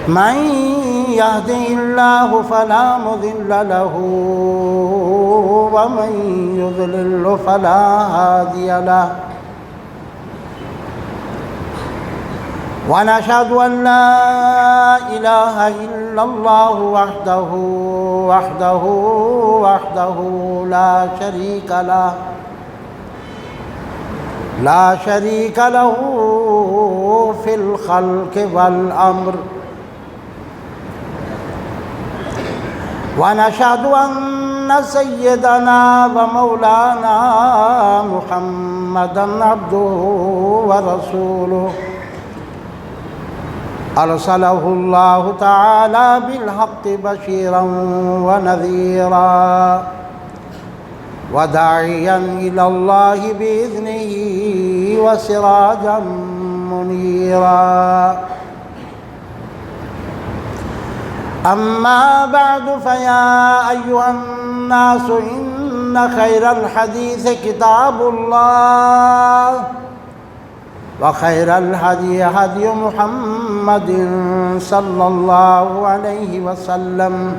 من يهده الله فلا مضل له ومن يضلل فلا هادي له ونشهد أن لا إله إلا الله وحده لا شريك له في الخلق والأمر ونشهد أن سيدنا ومولانا محمدًا عبده ورسوله أرسله الله تعالى بالحق بشيرا ونذيرا وداعيا إلى الله بإذنه وسراجا منيرا أما بعد فيا أيها الناس إن خير الحديث كتاب الله وخير الهدي هدي محمد صلى الله عليه وسلم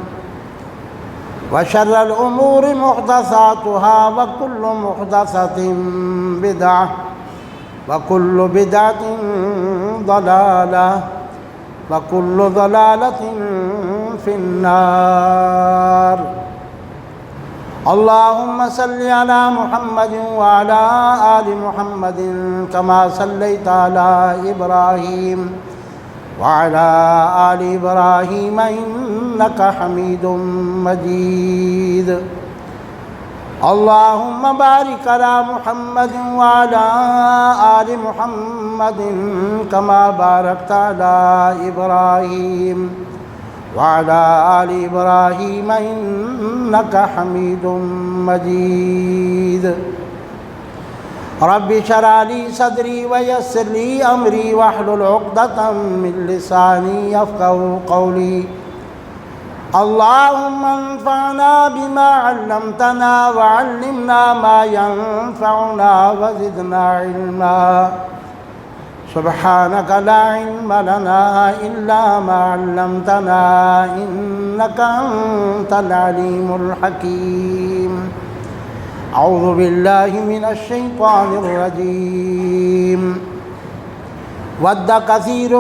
وشر الأمور محدثاتها وكل محدثة بدعة وكل بدعة ضلالة وكل ضلالة في النار اللهم صل على محمد وعلى آل محمد كما صليت على إبراهيم وعلى آل إبراهيم إنك حميد مجيد اللهم بارك على محمد وعلى آل محمد كما باركت على إبراهيم وعلى آل إبراهيم إنك حميد مجيد رب اشرح لي صدري ويسر لي أمري واحلل عقدة من لساني يفقهوا قولي اللهم انفعنا بما علمتنا وعلمنا ما ينفعنا وزدنا علما سبحانك لا علم لنا إلا ما علمتنا إنك أنت العليم الحكيم أعوذ بالله من الشيطان الرجيم ود كثير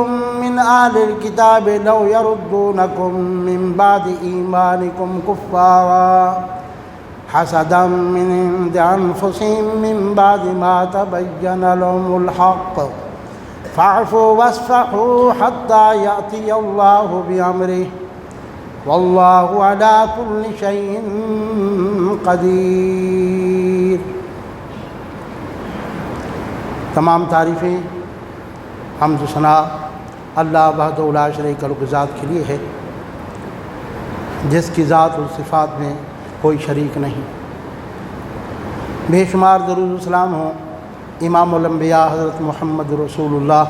من أهل الكتاب لو يردونكم من بعد إيمانكم كفارا حسدا من عند أنفسهم من بعد ما تبين لهم الحق فاعفوا واصفحوا حتى يأتي الله بأمره والله على كل شيء قدیر۔ تمام تعریفیں حمد و ثنا اللہ وحدہ لا شریک لہ کی ذات کے لیے ہے جس کی ذات و صفات میں کوئی شریک نہیں۔ بے شمار درود و سلام ہوں امام الانبیاء حضرت محمد رسول اللہ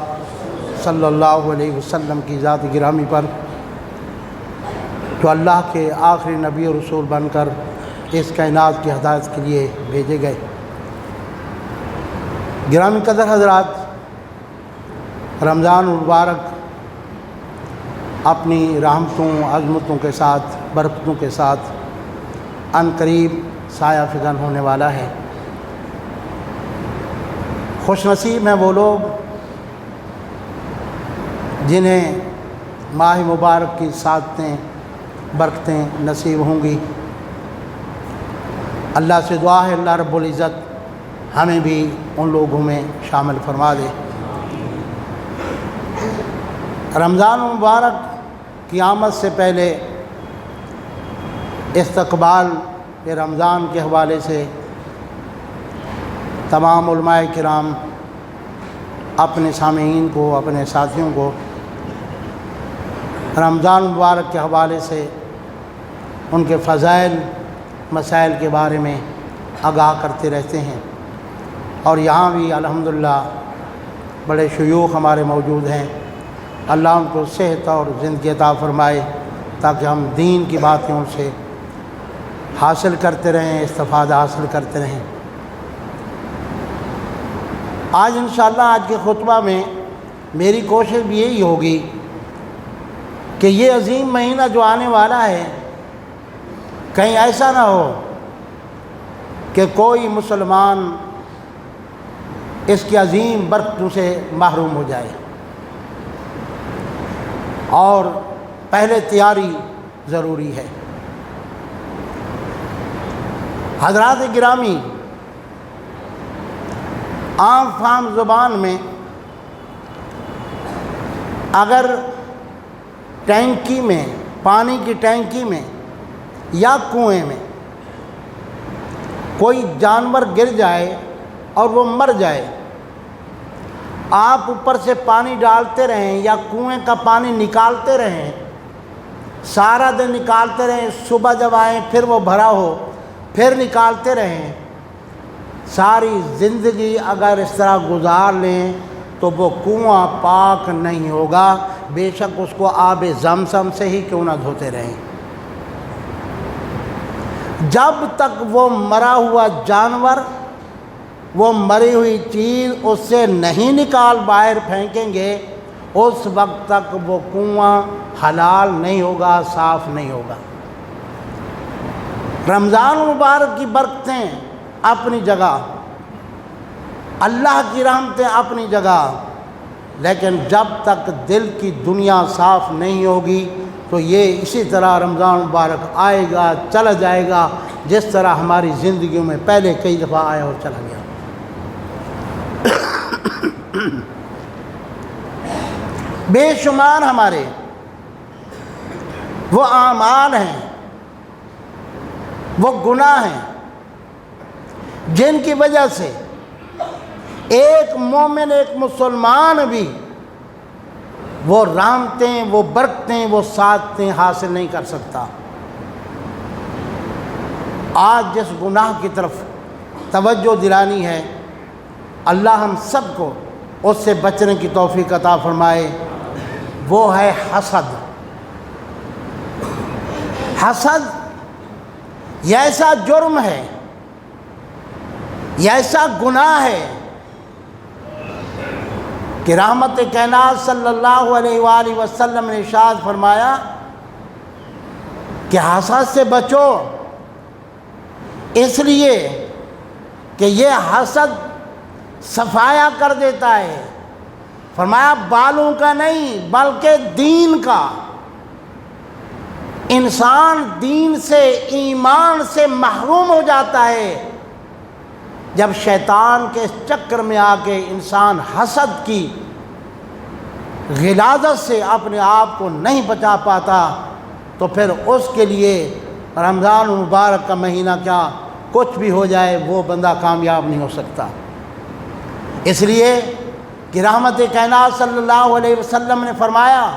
صلی اللہ علیہ وسلم کی ذات گرامی پر جو اللہ کے آخری نبی و رسول بن کر اس کائنات کی ہدایت کے لیے بھیجے گئے۔ گرامی قدر حضرات، رمضان المبارک اپنی رحمتوں عظمتوں کے ساتھ برکتوں کے ساتھ عن قریب سایہ فکن ہونے والا ہے۔ خوش نصیب ہیں وہ لوگ جنہیں ماہ مبارک کی سعادتیں برکتیں نصیب ہوں گی۔ اللہ سے دعا ہے اللہ رب العزت ہمیں بھی ان لوگوں میں شامل فرما دے۔ رمضان المبارک کی آمد سے پہلے استقبال رمضان کے حوالے سے تمام علماء کرام اپنے سامعین کو، اپنے ساتھیوں کو رمضان مبارک کے حوالے سے ان کے فضائل مسائل کے بارے میں آگاہ کرتے رہتے ہیں، اور یہاں بھی الحمدللہ بڑے شیوخ ہمارے موجود ہیں۔ اللہ ان کو صحت اور زندگی عطا فرمائے تاکہ ہم دین کی باتیں ان سے حاصل کرتے رہیں، استفادہ حاصل کرتے رہیں۔ آج انشاءاللہ آج کے خطبہ میں میری کوشش بھی یہی ہوگی کہ یہ عظیم مہینہ جو آنے والا ہے کہیں ایسا نہ ہو کہ کوئی مسلمان اس کی عظیم برکتوں سے محروم ہو جائے، اور پہلے تیاری ضروری ہے۔ حضرات گرامی، عام فہم زبان میں اگر ٹینکی میں، پانی کی ٹینکی میں یا کنویں میں کوئی جانور گر جائے اور وہ مر جائے، آپ اوپر سے پانی ڈالتے رہیں یا کنویں کا پانی نکالتے رہیں، سارا دن نکالتے رہیں، صبح جب آئیں پھر وہ بھرا ہو پھر نکالتے رہیں، ساری زندگی اگر اس طرح گزار لیں تو وہ کنواں پاک نہیں ہوگا، بے شک اس کو آب زمزم سے ہی کیوں نہ دھوتے رہیں۔ جب تک وہ مرا ہوا جانور، وہ مری ہوئی چیز اس سے نہیں نکال باہر پھینکیں گے، اس وقت تک وہ کنواں حلال نہیں ہوگا، صاف نہیں ہوگا۔ رمضان مبارک کی برکتیں اپنی جگہ، اللہ کی رحمتیں اپنی جگہ، لیکن جب تک دل کی دنیا صاف نہیں ہوگی تو یہ اسی طرح رمضان مبارک آئے گا چلا جائے گا، جس طرح ہماری زندگیوں میں پہلے کئی دفعہ آیا اور چلا گیا۔ بے شمار ہمارے وہ اعمال ہیں، وہ گناہ ہیں جن کی وجہ سے ایک مومن، ایک مسلمان بھی وہ رحمتیں، وہ برکتیں، وہ سعادتیں حاصل نہیں کر سکتا۔ آج جس گناہ کی طرف توجہ دلانی ہے، اللہ ہم سب کو اس سے بچنے کی توفیق عطا فرمائے، وہ ہے حسد۔ حسد یہ ایسا جرم ہے، یہ ایسا گناہ ہے کہ رحمت کائنات صلی اللہ علیہ وآلہ وسلم نے ارشاد فرمایا کہ حسد سے بچو، اس لیے کہ یہ حسد صفایا کر دیتا ہے۔ فرمایا بالوں کا نہیں بلکہ دین کا۔ انسان دین سے، ایمان سے محروم ہو جاتا ہے جب شیطان کے اس چکر میں آ کے انسان حسد کی غلاظت سے اپنے آپ کو نہیں بچا پاتا، تو پھر اس کے لیے رمضان مبارک کا مہینہ کیا، کچھ بھی ہو جائے وہ بندہ کامیاب نہیں ہو سکتا۔ اس لیے کہ رحمت کائنات صلی اللہ علیہ وسلم نے فرمایا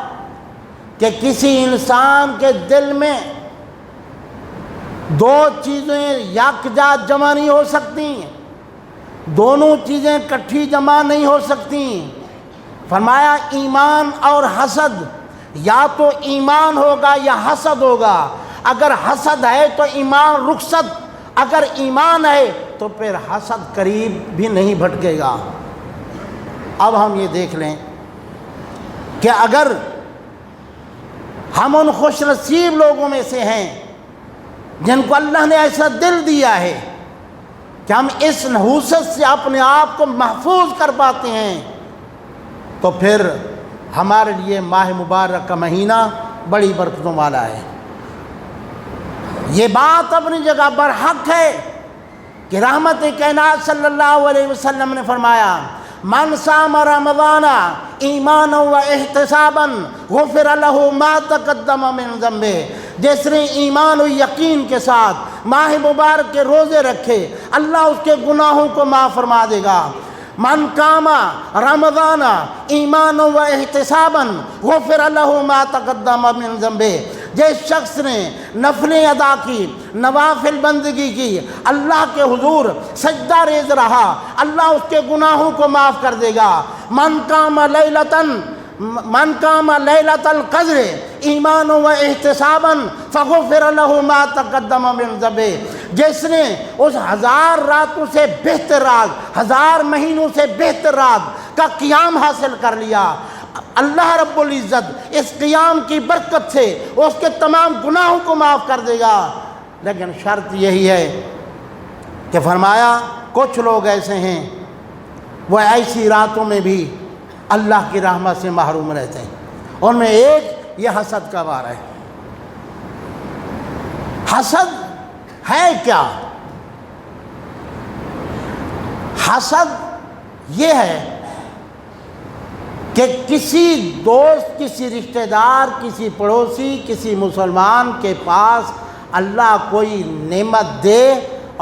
کہ کسی انسان کے دل میں دو چیزیں یکجا جمع نہیں ہو سکتی، دونوں چیزیں کٹھی جمع نہیں ہو سکتی۔ فرمایا ایمان اور حسد، یا تو ایمان ہوگا یا حسد ہوگا۔ اگر حسد ہے تو ایمان رخصت، اگر ایمان ہے تو پھر حسد قریب بھی نہیں بھٹکے گا۔ اب ہم یہ دیکھ لیں کہ اگر ہم ان خوش نصیب لوگوں میں سے ہیں جن کو اللہ نے ایسا دل دیا ہے کہ ہم اس نحوست سے اپنے آپ کو محفوظ کر پاتے ہیں، تو پھر ہمارے لیے ماہ مبارک کا مہینہ بڑی برکتوں والا ہے۔ یہ بات اپنی جگہ برحق ہے کہ رحمت کائنات صلی اللہ علیہ وسلم نے فرمایا من صام رمضان ایمانا و احتسابا غفر له ما تقدم من ذنبه، جس نے ایمان و یقین کے ساتھ ماہ مبارک کے روزے رکھے اللہ اس کے گناہوں کو معاف فرما دے گا۔ من قام رمضان ایمانا و احتسابا غفر له ما تقدم من ذنبه، جس شخص نے نفلیں ادا کی، نوافل بندگی کی، اللہ کے حضور سجدہ ریز رہا، اللہ اس کے گناہوں کو معاف کر دے گا۔ من قام لیلۃ القدر ایمانا و احتسابا فغفر له ما تقدم من ذنبه، جس نے اس 1000 راتوں سے بہتر رات، 1000 مہینوں سے بہتر رات کا قیام حاصل کر لیا، اللہ رب العزت اس قیام کی برکت سے اس کے تمام گناہوں کو معاف کر دے گا، لیکن شرط یہی ہے کہ فرمایا کچھ لوگ ایسے ہیں وہ ایسی راتوں میں بھی اللہ کی رحمت سے محروم رہتے ہیں، ان میں ایک یہ حسد کا وار ہے۔ حسد ہے کیا؟ حسد یہ ہے کہ کسی دوست، کسی رشتہ دار، کسی پڑوسی، کسی مسلمان کے پاس اللہ کوئی نعمت دے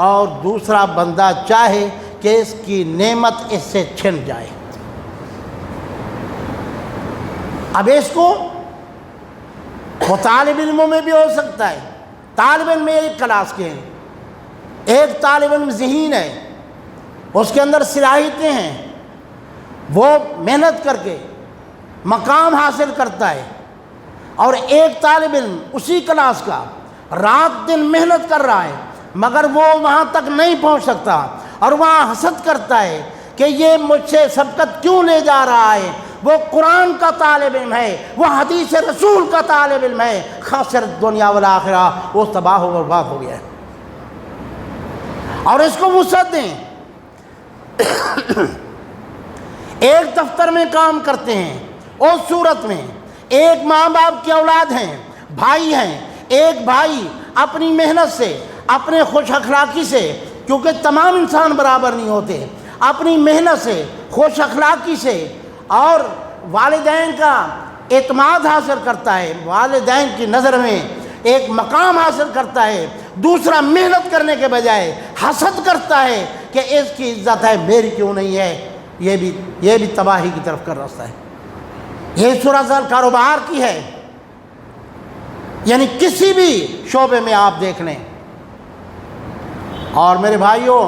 اور دوسرا بندہ چاہے کہ اس کی نعمت اس سے چھن جائے۔ اب اس کو وہ طالب علموں میں بھی ہو سکتا ہے، طالب علم میں ایک کلاس کے ہیں، ایک طالب علم ذہین ہے، اس کے اندر صلاحیتیں ہیں، وہ محنت کر کے مقام حاصل کرتا ہے، اور ایک طالب علم اسی کلاس کا رات دن محنت کر رہا ہے مگر وہ وہاں تک نہیں پہنچ سکتا، اور وہاں حسد کرتا ہے کہ یہ مجھ سے سبقت کیوں لے جا رہا ہے۔ وہ قرآن کا طالب علم ہے، وہ حدیث رسول کا طالب علم ہے، خاسر دنیا والآخرہ، وہ تباہ و برباد ہو گیا ہے۔ اور اس کو وسعت دیں، ایک دفتر میں کام کرتے ہیں، اس صورت میں ایک ماں باپ کی اولاد ہیں، بھائی ہیں، ایک بھائی اپنی محنت سے، اپنے خوش اخلاقی سے، کیونکہ تمام انسان برابر نہیں ہوتے، اپنی محنت سے، خوش اخلاقی سے اور والدین کا اعتماد حاصل کرتا ہے، والدین کی نظر میں ایک مقام حاصل کرتا ہے، دوسرا محنت کرنے کے بجائے حسد کرتا ہے کہ اس کی عزت ہے میری کیوں نہیں ہے، یہ بھی تباہی کی طرف کر راستہ ہے۔ یہ صورت کاروبار کی ہے، یعنی کسی بھی شعبے میں آپ دیکھ لیں۔ اور میرے بھائیوں،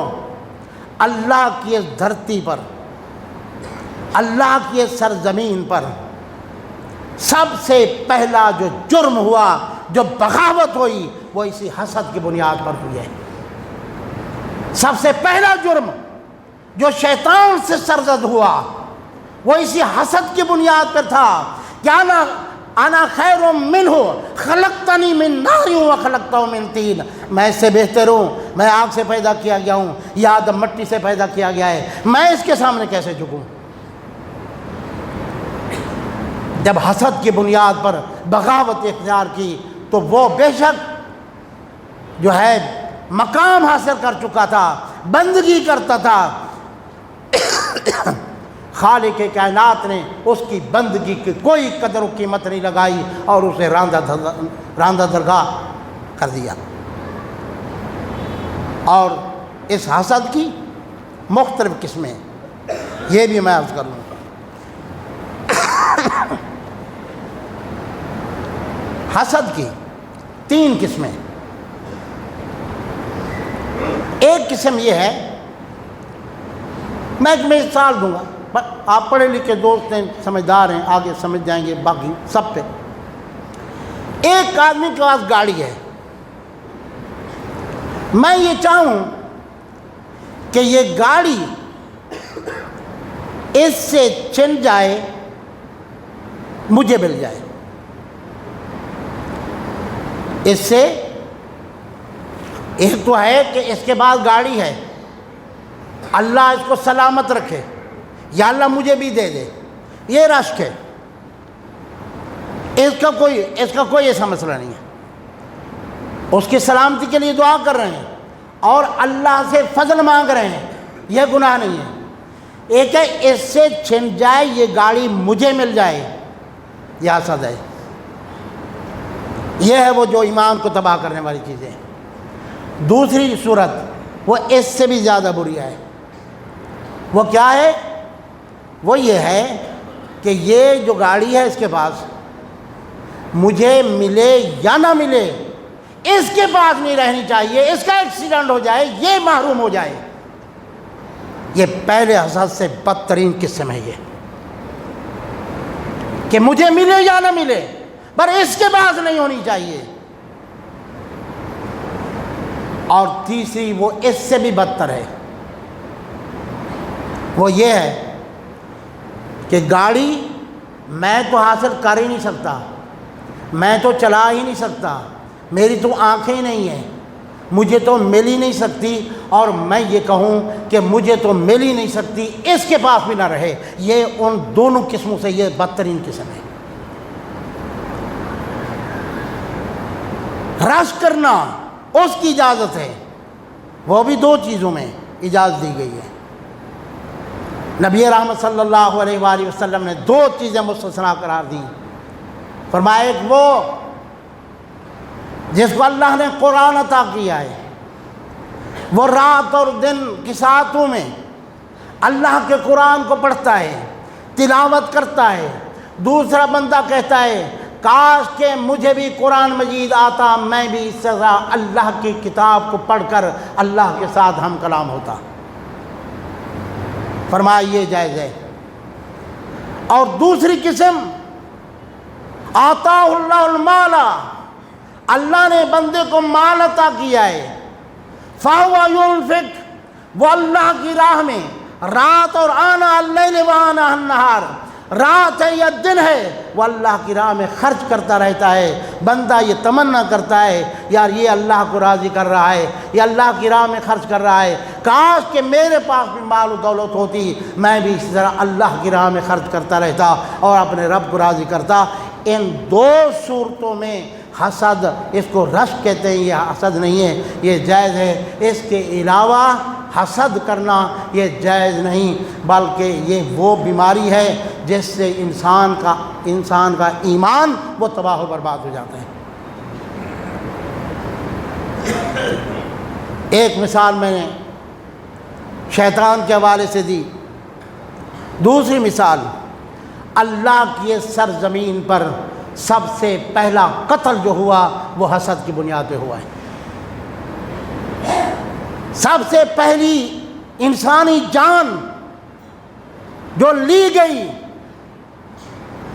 اللہ کی اس دھرتی پر، اللہ کی اس سرزمین پر سب سے پہلا جو جرم ہوا، جو بغاوت ہوئی، وہ اسی حسد کی بنیاد پر ہوئی ہے۔ سب سے پہلا جرم جو شیطان سے سرزد ہوا وہ اسی حسد کی بنیاد پر تھا کہ انا خیر منہ خلقتنی من نار وخلقتہ من طین، میں اس سے بہتر ہوں، میں آگ سے پیدا کیا گیا ہوں، یہ آدم مٹی سے پیدا کیا گیا ہے، میں اس کے سامنے کیسے جھکوں۔ جب حسد کی بنیاد پر بغاوت اختیار کی تو وہ بے شک جو ہے مقام حاصل کر چکا تھا، بندگی کرتا تھا، خالق کائنات نے اس کی بندگی کی کوئی قدر و قیمت نہیں لگائی اور اسے راندہ درگاہ کر دیا۔ اور اس حسد کی مختلف قسمیں، یہ بھی میں عرض کر لوں۔ حسد کی 3 قسمیں۔ ایک قسم یہ ہے، میں ایک مثال دوں گا، آپ پڑھے لکھے دوست ہیں، سمجھدار ہیں، آگے سمجھ جائیں گے، باقی سب پہ۔ ایک آدمی کے پاس گاڑی ہے، میں یہ چاہوں کہ یہ گاڑی اس سے چھن جائے، مجھے مل جائے، اس سے ایک تو ہے کہ اس کے بعد گاڑی ہے، اللہ اس کو سلامت رکھے، یا اللہ مجھے بھی دے دے، یہ رشک ہے، اس کا کوئی ایسا مسئلہ نہیں ہے، اس کی سلامتی کے لیے دعا کر رہے ہیں اور اللہ سے فضل مانگ رہے ہیں، یہ گناہ نہیں ہے۔ ایک ہے اس سے چھن جائے، یہ گاڑی مجھے مل جائے، یہ حسد ہے، یہ ہے وہ جو ایمان کو تباہ کرنے والی چیزیں ہیں۔ دوسری صورت وہ اس سے بھی زیادہ بری ہے، وہ کیا ہے؟ وہ یہ ہے کہ یہ جو گاڑی ہے اس کے پاس، مجھے ملے یا نہ ملے، اس کے پاس نہیں رہنی چاہیے، اس کا ایکسیڈنٹ ہو جائے، یہ محروم ہو جائے۔ یہ پہلے حسد سے بدترین قسم ہے، یہ کہ مجھے ملے یا نہ ملے پر اس کے پاس نہیں ہونی چاہیے۔ اور تیسری وہ اس سے بھی بدتر ہے، وہ یہ ہے کہ گاڑی میں تو حاصل کر ہی نہیں سکتا، میں تو چلا ہی نہیں سکتا، میری تو آنکھیں نہیں ہیں، مجھے تو مل ہی نہیں سکتی، اور میں یہ کہوں کہ مجھے تو مل ہی نہیں سکتی، اس کے پاس بھی نہ رہے، یہ ان دونوں قسموں سے یہ بدترین قسم ہے۔ رش کرنا اس کی اجازت ہے، وہ بھی دو چیزوں میں اجازت دی گئی ہے۔ نبی رحمت صلی اللہ علیہ وآلہ وسلم نے دو چیزیں مستثنیٰ قرار دیں۔ فرمایا ایک وہ جس کو اللہ نے قرآن عطا کیا ہے، وہ رات اور دن کی ساعتوں میں اللہ کے قرآن کو پڑھتا ہے، تلاوت کرتا ہے۔ دوسرا بندہ کہتا ہے کاش کہ مجھے بھی قرآن مجید آتا، میں بھی اس طرح اللہ کی کتاب کو پڑھ کر اللہ کے ساتھ ہم کلام ہوتا۔ فرمایا یہ جائز ہے۔ اور دوسری قسم، آتا اللہ المال، اللہ نے بندے کو مال عطا کیا ہے، فَهُوَ يُنْفِقُ، وہ اللہ کی راہ میں رات اور آنا اللیل وآنا النہار، رات ہے یا دن ہے، وہ اللہ کی راہ میں خرچ کرتا رہتا ہے۔ بندہ یہ تمنا کرتا ہے یار یہ اللہ کو راضی کر رہا ہے، یہ اللہ کی راہ میں خرچ کر رہا ہے، کاش کہ میرے پاس بھی مال و دولت ہوتی، میں بھی اسی طرح اللہ کی راہ میں خرچ کرتا رہتا اور اپنے رب کو راضی کرتا۔ ان دو صورتوں میں حسد، اس کو رش کہتے ہیں، یہ حسد نہیں ہے، یہ جائز ہے۔ اس کے علاوہ حسد کرنا یہ جائز نہیں، بلکہ یہ وہ بیماری ہے جس سے انسان کا ایمان وہ تباہ و برباد ہو جاتا ہے۔ ایک مثال میں نے شیطان کے حوالے سے دی، دوسری مثال اللہ کی سرزمین پر سب سے پہلا قتل جو ہوا وہ حسد کی بنیاد پہ ہوا ہے۔ سب سے پہلی انسانی جان جو لی گئی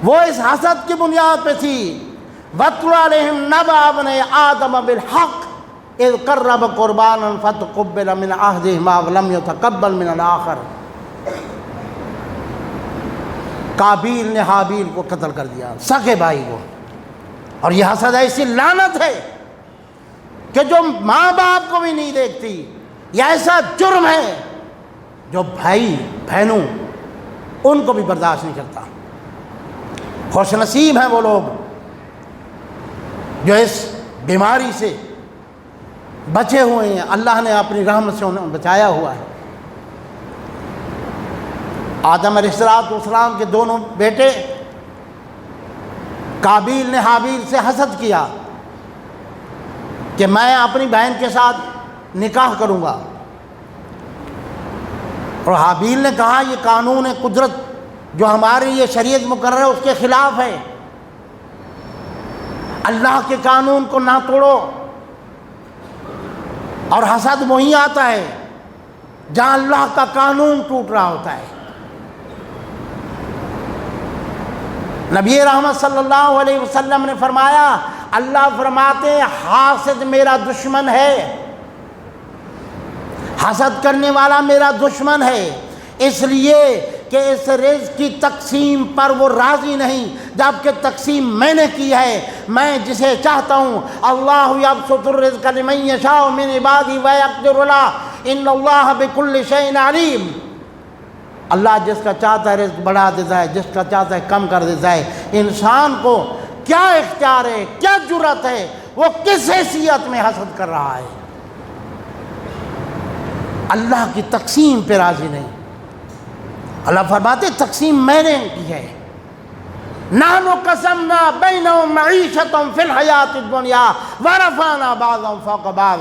وہ اس حسد کی بنیاد پہ تھی۔ وَاتْلُ عَلَيْهِمْ نَبَأَ ابْنَيْ آدَمَ بِالْحَقِّ إِذْ قَرَّبَ قُرْبَانًا فَتُقُبِّلَ مِنْ أَحَدِهِمَا وَلَمْ يُتَقَبَّلْ مِنَ الْآخَرِ۔ قابیل نے حابیل کو قتل کر دیا، سگے بھائی کو، اور یہ حسد ایسی لعنت ہے کہ جو ماں باپ کو بھی نہیں دیکھتی، یہ ایسا جرم ہے جو بھائی بہنوں ان کو بھی برداشت نہیں کرتا۔ خوش نصیب ہیں وہ لوگ جو اس بیماری سے بچے ہوئے ہیں، اللہ نے اپنی رحمت سے انہیں بچایا ہوا ہے۔ آدم علیہ السلام کے دونوں بیٹے، قابیل نے حابیل سے حسد کیا کہ میں اپنی بہن کے ساتھ نکاح کروں گا، اور حابیل نے کہا یہ قانون قدرت جو ہماری یہ شریعت مقرر ہے اس کے خلاف ہے، اللہ کے قانون کو نہ توڑو۔ اور حسد وہیں آتا ہے جہاں اللہ کا قانون ٹوٹ رہا ہوتا ہے۔ نبی رحمت صلی اللہ علیہ وسلم نے فرمایا، اللہ فرماتے ہیں حاسد میرا دشمن ہے، حسد کرنے والا میرا دشمن ہے، اس لیے کہ اس رزق کی تقسیم پر وہ راضی نہیں، جبکہ تقسیم میں نے کی ہے، میں جسے چاہتا ہوں۔ اللہ یبسط الرزق لمن یشاء من عبادہ ویقدر لہ ان اللہ بکل شیء علیم۔ اللہ جس کا چاہتا ہے رزق بڑھا دیتا ہے، جس کا چاہتا ہے کم کر دیتا ہے۔ انسان کو کیا اختیار ہے، کیا جرأت ہے، وہ کس حیثیت میں حسد کر رہا ہے؟ اللہ کی تقسیم پہ راضی نہیں۔ اللہ فرماتے تقسیم میں نے کی ہے، نحن قسمنا بینہم معیشتہم فی الحیات الدنیا ورفعنا بعضهم فوق بعض۔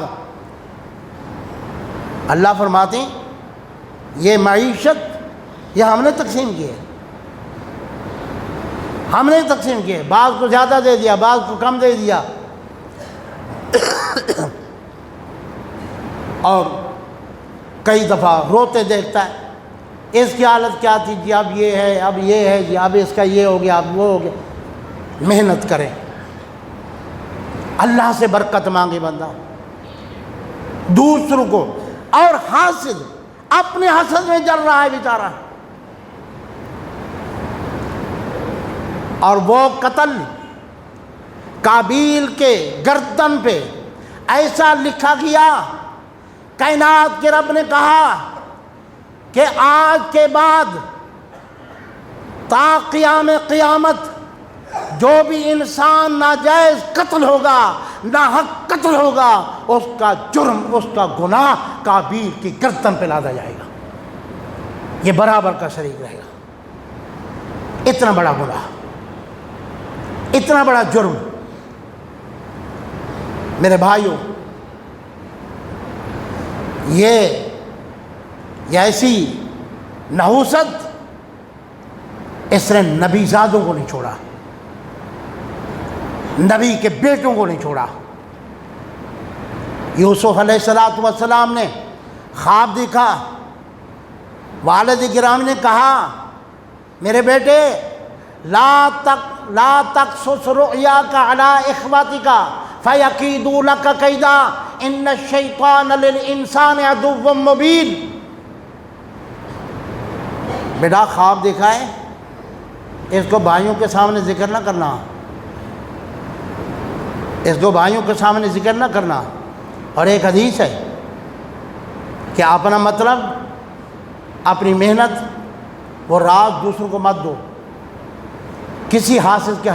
اللہ فرماتے ہیں یہ معیشت یہ ہم نے تقسیم کی ہے، ہم نے تقسیم کی ہے، بعض کو زیادہ دے دیا، بعض کو کم دے دیا۔ اور کئی دفعہ روتے دیکھتا ہے اس کی حالت کیا تھی جی، اب یہ ہے، اب یہ ہے جی، اب اس کا یہ ہو گیا، اب وہ ہو گیا۔ محنت کریں، اللہ سے برکت مانگے بندہ، دوسروں کو۔ اور حاسد اپنے حسد میں جل رہا ہے بیچارہ، اور وہ قتل قابیل کے گردن پہ ایسا لکھا گیا، کائنات کے رب نے کہا کہ آج کے بعد تا قیام قیامت جو بھی انسان ناجائز قتل ہوگا، ناحق قتل ہوگا، اس کا جرم، اس کا گناہ قابیل کی گردن پہ لادا جائے گا، یہ برابر کا شریک رہے گا۔ اتنا بڑا گناہ، اتنا بڑا جرم۔ میرے بھائیوں، یہ ایسی نحوست اس نے نبی زادوں کو نہیں چھوڑا، نبی کے بیٹوں کو نہیں چھوڑا۔ یوسف علیہ السلام نے خواب دیکھا، والد گرامی نے کہا میرے بیٹے لا تقصص رؤیاک علی اخواتک فیکیدوا لک کیدا ان الشیطان للانسان عدو مبین۔ بیٹا خواب دیکھا ہے، اس کو بھائیوں کے سامنے ذکر نہ کرنا، اس کو بھائیوں کے سامنے ذکر نہ کرنا۔ اور ایک حدیث ہے کہ اپنا مطلب، اپنی محنت، وہ راز دوسروں کو مت دو، کسی حاسد کے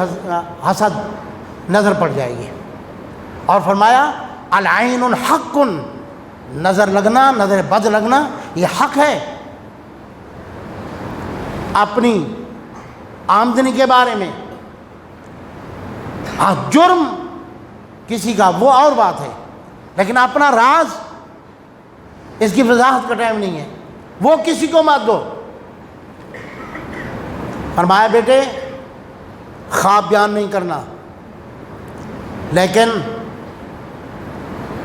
حسد نظر پڑ جائے گی۔ اور فرمایا العین حق، نظر لگنا، نظر بد لگنا یہ حق ہے۔ اپنی آمدنی کے بارے میں جرم کسی کا وہ اور بات ہے، لیکن اپنا راز، اس کی وضاحت کا ٹائم نہیں ہے، وہ کسی کو مت دو۔ فرمایا بیٹے خواب بیان نہیں کرنا۔ لیکن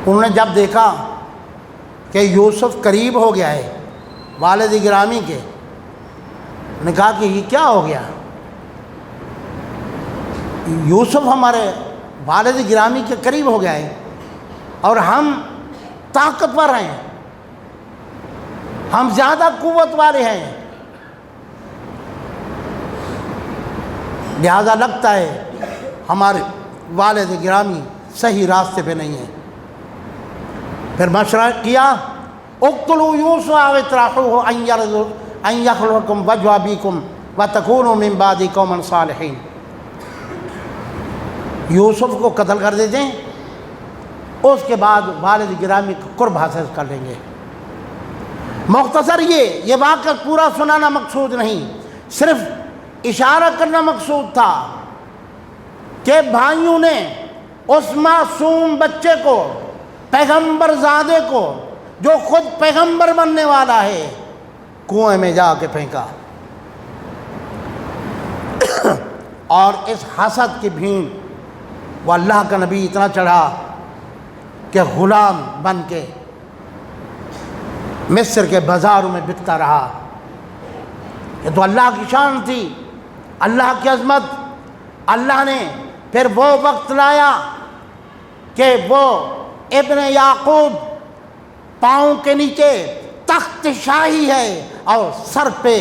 انہوں نے جب دیکھا کہ یوسف قریب ہو گیا ہے والد گرامی کے، نے کہا کہ یہ کیا ہو گیا، یوسف ہمارے والد گرامی کے قریب ہو گیا ہے اور ہم طاقتور ہیں، ہم زیادہ قوت والے ہیں، لہذا لگتا ہے ہمارے والد گرامی صحیح راستے پہ نہیں ہیں۔ پھر مشورہ کیا اقتلوا یوسف او اطرحوه ان یخلقکم وجه ابیکم وتکونوا من بعد قوما صالحین۔ یوسف کو قتل کر دیتے ہیں، اس کے بعد والد گرامی کو قرب حاصل کر لیں گے۔ مختصر یہ واقعہ پورا سنانا مقصود نہیں، صرف اشارہ کرنا مقصود تھا کہ بھائیوں نے اس معصوم بچے کو، پیغمبر زادے کو، جو خود پیغمبر بننے والا ہے، کنویں میں جا کے پھینکا، اور اس حسد کی بھیڑ وہ اللہ کا نبی اتنا چڑھا کہ غلام بن کے مصر کے بازاروں میں بکتا رہا۔ یہ تو اللہ کی شان تھی، اللہ کی عظمت۔ اللہ نے پھر وہ وقت لایا کہ وہ ابن یعقوب پاؤں کے نیچے تخت شاہی ہے اور سر پہ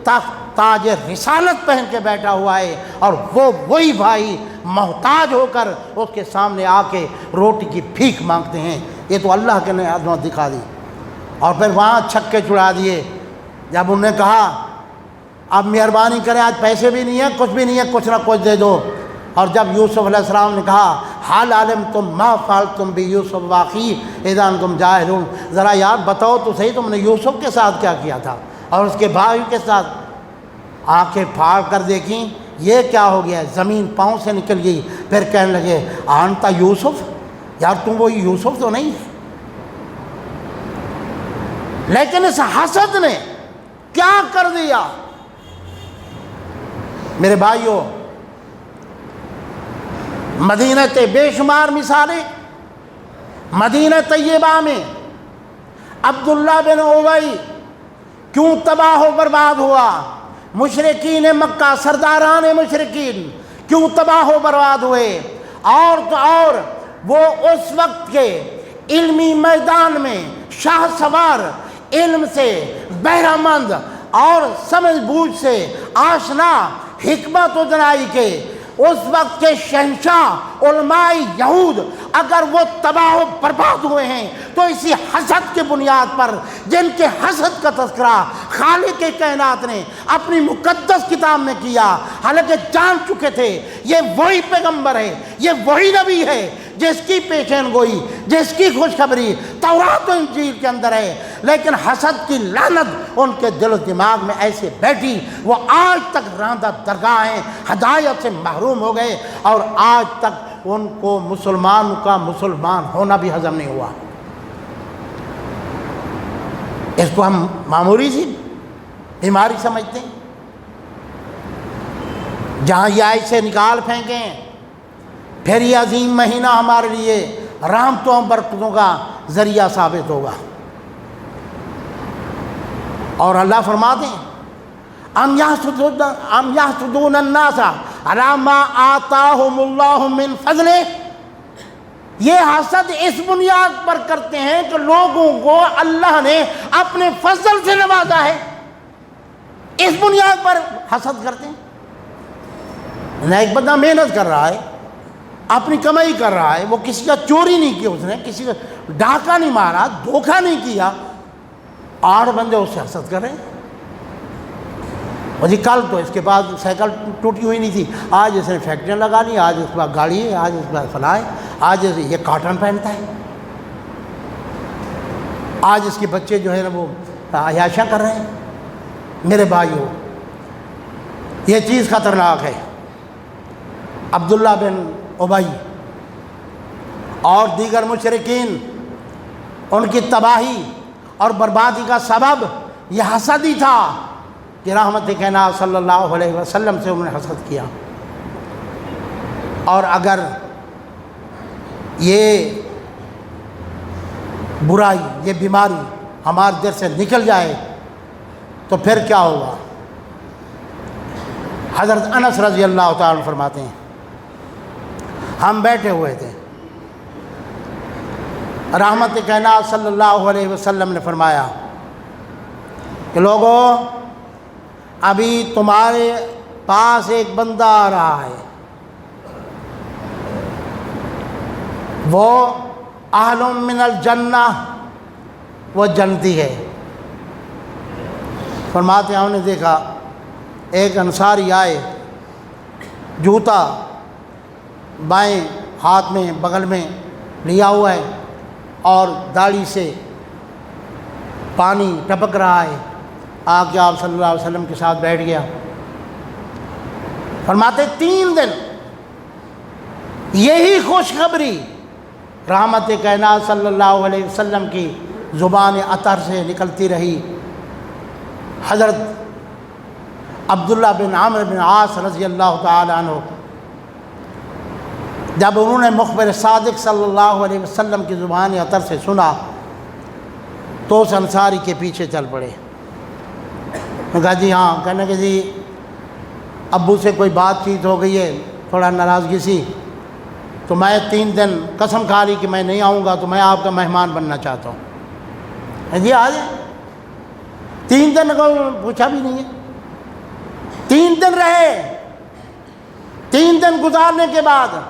تاج رسالت پہن کے بیٹھا ہوا ہے، اور وہ وہی بھائی محتاج ہو کر اس کے سامنے آ کے روٹی کی بھیک مانگتے ہیں۔ یہ تو اللہ کے نے عظمت دکھا دی۔ اور پھر وہاں چھکے چھڑا دیے جب انہوں نے کہا اب مہربانی کریں، آج پیسے بھی نہیں ہیں، کچھ بھی نہیں ہے، کچھ نہ کچھ دے دو۔ اور جب یوسف علیہ السلام نے کہا حال علمتم ما فعلتم بیوسف واخیہ اذا انتم جاہلون، ذرا یار بتاؤ تو صحیح تم نے یوسف کے ساتھ کیا کیا تھا اور اس کے بھائی کے ساتھ۔ آنکھیں پھاڑ کر دیکھیں یہ کیا ہو گیا، زمین پاؤں سے نکل گئی۔ پھر کہنے لگے آنتا یوسف، یار تم وہی یوسف تو نہیں۔ لیکن اس حسد نے کیا کر دیا میرے بھائیوں، مدینہ بے شمار مثالیں۔ مدینہ طیبہ میں عبداللہ بن ابی کیوں تباہ و برباد ہوا، مشرکین مکہ، سرداران مشرکین کیوں تباہ و برباد ہوئے، اور تو اور وہ اس وقت کے علمی میدان میں شاہ سوار، علم سے بہرہ مند اور سمجھ بوجھ سے آشنا حکمت اتنائی کے اس وقت کے شہنشاہ علماء یہود اگر وہ تباہ و برباد ہوئے ہیں تو اسی حسد کے بنیاد پر، جن کے حسد کا تذکرہ خالق کائنات نے اپنی مقدس کتاب میں کیا، حالانکہ جان چکے تھے یہ وہی پیغمبر ہے، یہ وہی نبی ہے جس کی پیشین گوئی، جس کی خوشخبری تورات و انجیل کے اندر ہے، لیکن حسد کی لعنت ان کے دل و دماغ میں ایسے بیٹھی، وہ آج تک راندہ درگاہ ہیں، ہدایت سے محروم ہو گئے، اور آج تک ان کو مسلمان کا مسلمان ہونا بھی ہضم نہیں ہوا۔ اس کو ہم معمولی سی بیماری سمجھتے ہیں، جہاں یہ ایسے نکال پھینکیں، پھر یہ عظیم مہینہ ہمارے لیے رحمتوں برکتوں کا ذریعہ ثابت ہوگا۔ اور اللہ فرماتے ہیں ام یحسدون الناس علی ما آتاہم اللہ من فضلہ، یہ حسد اس بنیاد پر کرتے ہیں کہ لوگوں کو اللہ نے اپنے فضل سے نوازا ہے، اس بنیاد پر حسد کرتے ہیں۔ ایک بندہ محنت کر رہا ہے، اپنی کمائی کر رہا ہے، وہ کسی کا چوری نہیں کی، اس نے کسی کا ڈاکہ نہیں مارا، دھوکہ نہیں کیا، 8 بندے اس سے حسد کر رہے ہیں۔ اور جی کل تو اس کے بعد سائیکل ٹوٹی ہوئی نہیں تھی، آج اس نے فیکٹریاں لگا لی، آج اس کے بعد گاڑی ہے، آج اس کے بعد فلاں ہے، آج یہ کاٹن پہنتا ہے، آج اس کے بچے جو ہے نا وہ عیاشیاں کر رہے ہیں۔ میرے بھائیو، یہ چیز خطرناک ہے۔ عبداللہ بن ابی اور دیگر مشرکین، ان کی تباہی اور بربادی کا سبب یہ حسد ہی تھا کہ رحمت کائنات صلی اللہ علیہ وسلم سے انہوں نے حسد کیا۔ اور اگر یہ برائی، یہ بیماری ہمارے دل سے نکل جائے تو پھر کیا ہوگا؟ حضرت انس رضی اللہ تعالیٰ عنہ فرماتے ہیں ہم بیٹھے ہوئے تھے، رحمت کائنات صلی اللہ علیہ وسلم نے فرمایا کہ لوگو، ابھی تمہارے پاس ایک بندہ آ رہا ہے، وہ اہل من الجنہ، وہ جنتی ہے۔ فرماتے ہیں ہم نے دیکھا ایک انصاری آئے، جوتا بائیں ہاتھ میں بغل میں لیا ہوا ہے اور داڑھی سے پانی ٹپک رہا ہے، آ کے آپ صلی اللہ علیہ وسلم کے ساتھ بیٹھ گیا۔ فرماتے 3 دن یہی خوشخبری رحمت کائنات صلی اللہ علیہ وسلم کی زبان عطر سے نکلتی رہی۔ حضرت عبداللہ بن عامر بن عاص رضی اللہ تعالی عنہ جب انہوں نے مخبر صادق صلی اللہ علیہ وسلم کی زبان عطر سے سنا تو اس انصاری کے پیچھے چل پڑے۔ میں کہا جی ہاں، کہنے کہ جی ابو سے کوئی بات چیت ہو گئی ہے، تھوڑا ناراضگی سی، تو میں 3 دن قسم کھا لی کہ میں نہیں آؤں گا، تو میں آپ کا مہمان بننا چاہتا ہوں۔ جی آ جائیں۔ 3 دن کو پوچھا بھی نہیں ہے، 3 دن رہے۔ 3 دن گزارنے کے بعد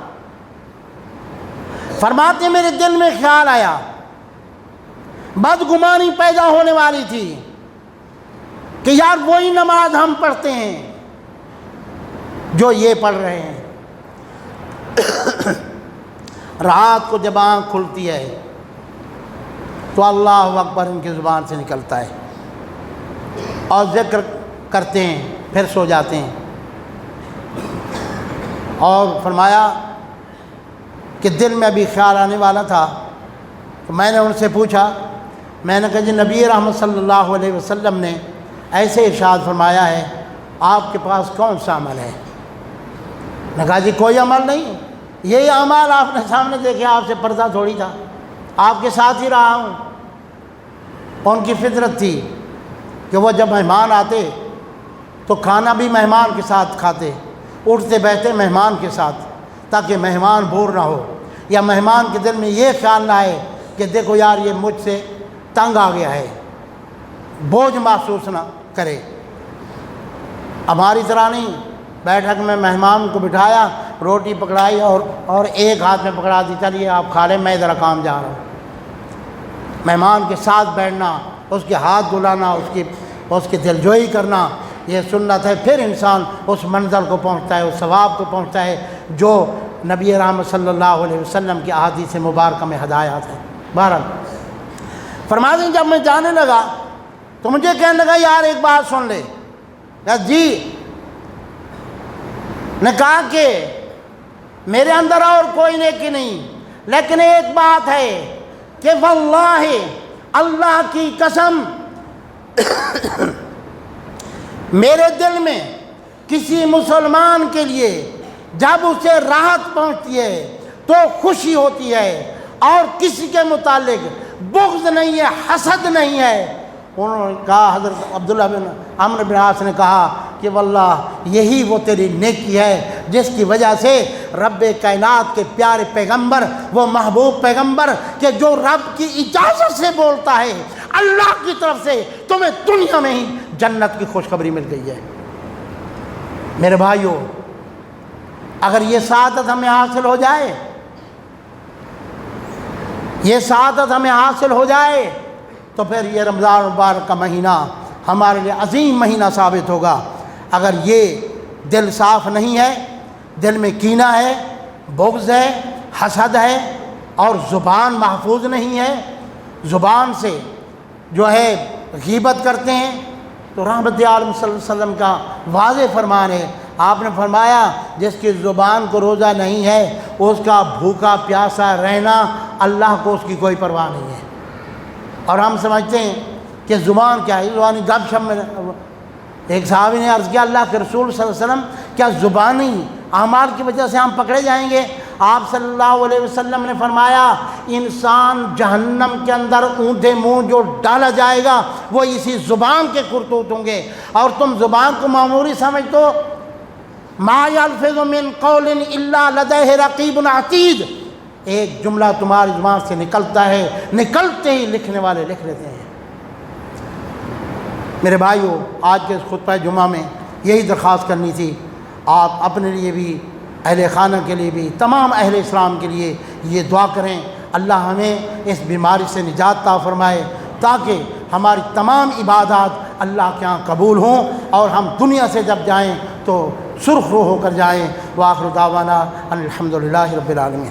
فرماتے میرے دل میں خیال آیا، بدگمانی پیدا ہونے والی تھی کہ یار وہی نماز ہم پڑھتے ہیں جو یہ پڑھ رہے ہیں۔ رات کو جب آنکھ کھلتی ہے تو اللہ اکبر ان کی زبان سے نکلتا ہے اور ذکر کرتے ہیں، پھر سو جاتے ہیں۔ اور فرمایا کہ دل میں ابھی خیال آنے والا تھا تو میں نے ان سے پوچھا، میں نے کہا جی نبی رحمت صلی اللہ علیہ وسلم نے ایسے ارشاد فرمایا ہے، آپ کے پاس کون سا عمل ہے؟ نے کہا جی کوئی عمل نہیں، یہی اعمال آپ نے سامنے دیکھے، آپ سے پردہ تھوڑی تھا، آپ کے ساتھ ہی رہا ہوں۔ ان کی فطرت تھی کہ وہ جب مہمان آتے تو کھانا بھی مہمان کے ساتھ کھاتے، اٹھتے بیٹھتے مہمان کے ساتھ، تاکہ مہمان بور نہ ہو، یا مہمان کے دل میں یہ خیال نہ آئے کہ دیکھو یار یہ مجھ سے تنگ آ گیا ہے، بوجھ محسوس نہ کرے۔ ہماری طرح نہیں بیٹھک میں مہمان کو بٹھایا، روٹی پکڑائی اور ایک ہاتھ میں پکڑا دی، چلیے آپ کھا لیں، میں ذرا کام جا رہا ہوں۔ مہمان کے ساتھ بیٹھنا، اس کے ہاتھ دھلانا، اس کی دلجوئی کرنا، یہ سنت ہے۔ پھر انسان اس منزل کو پہنچتا ہے، اس ثواب کو پہنچتا ہے جو نبی رحمت صلی اللہ علیہ وسلم کی احادیث مبارکہ میں ہدایات ہیں۔ بہرحال فرماتے ہیں جب میں جانے لگا تو مجھے کہنے لگا یار ایک بات سن لے۔ جی، نے کہا کہ میرے اندر اور کوئی نیکی نہیں، لیکن ایک بات ہے کہ واللہ اللہ کی قسم میرے دل میں کسی مسلمان کے لیے جب اسے راحت پہنچتی ہے تو خوشی ہوتی ہے، اور کسی کے متعلق بغض نہیں ہے، حسد نہیں ہے۔ انہوں نے کہا، حضرت عبداللہ بن عمرو بن عاص نے کہا کہ واللہ یہی وہ تیری نیکی ہے جس کی وجہ سے رب کائنات کے پیارے پیغمبر، وہ محبوب پیغمبر کہ جو رب کی اجازت سے بولتا ہے، اللہ کی طرف سے تمہیں دنیا میں ہی جنت کی خوشخبری مل گئی ہے۔ میرے بھائیو، اگر یہ سعادت ہمیں حاصل ہو جائے، یہ سعادت ہمیں حاصل ہو جائے تو پھر یہ رمضان مبارک کا مہینہ ہمارے لیے عظیم مہینہ ثابت ہوگا۔ اگر یہ دل صاف نہیں ہے، دل میں کینہ ہے، بغض ہے، حسد ہے، اور زبان محفوظ نہیں ہے، زبان سے جو ہے غیبت کرتے ہیں، تو رحمت عالم صلی اللہ علیہ وسلم کا واضح فرمان ہے، آپ نے فرمایا جس کی زبان کو روزہ نہیں ہے اس کا بھوکا پیاسا رہنا اللہ کو اس کی کوئی پرواہ نہیں ہے۔ اور ہم سمجھتے ہیں کہ زبان کیا ہے، زبانی گپ شپ میں۔ ایک صحابی نے عرض کیا اللہ کے رسول صلی اللہ علیہ وسلم کیا زبانی اعمال کی وجہ سے ہم پکڑے جائیں گے؟ آپ صلی اللہ علیہ وسلم نے فرمایا انسان جہنم کے اندر اونھے منہ جو ڈالا جائے گا وہ اسی زبان کے کرتوت ہوں گے، اور تم زبان کو معمولی سمجھ دو۔ ما یلفظ من قول الا لدیہ رقیب عتید، ایک جملہ تمہاری زبان سے نکلتا ہے، نکلتے ہی لکھنے والے لکھ لیتے ہیں۔ میرے بھائیو، آج کے خطبہ جمعہ میں یہی درخواست کرنی تھی، آپ اپنے لیے بھی، اہل خانہ کے لیے بھی، تمام اہل اسلام کے لیے یہ دعا کریں اللہ ہمیں اس بیماری سے نجات عطا فرمائے، تاکہ ہماری تمام عبادات اللہ کے ہاں قبول ہوں اور ہم دنیا سے جب جائیں تو سرخ روح ہو کر جائیں۔ وآخر دعوانا ان الحمدللہ رب العالمین۔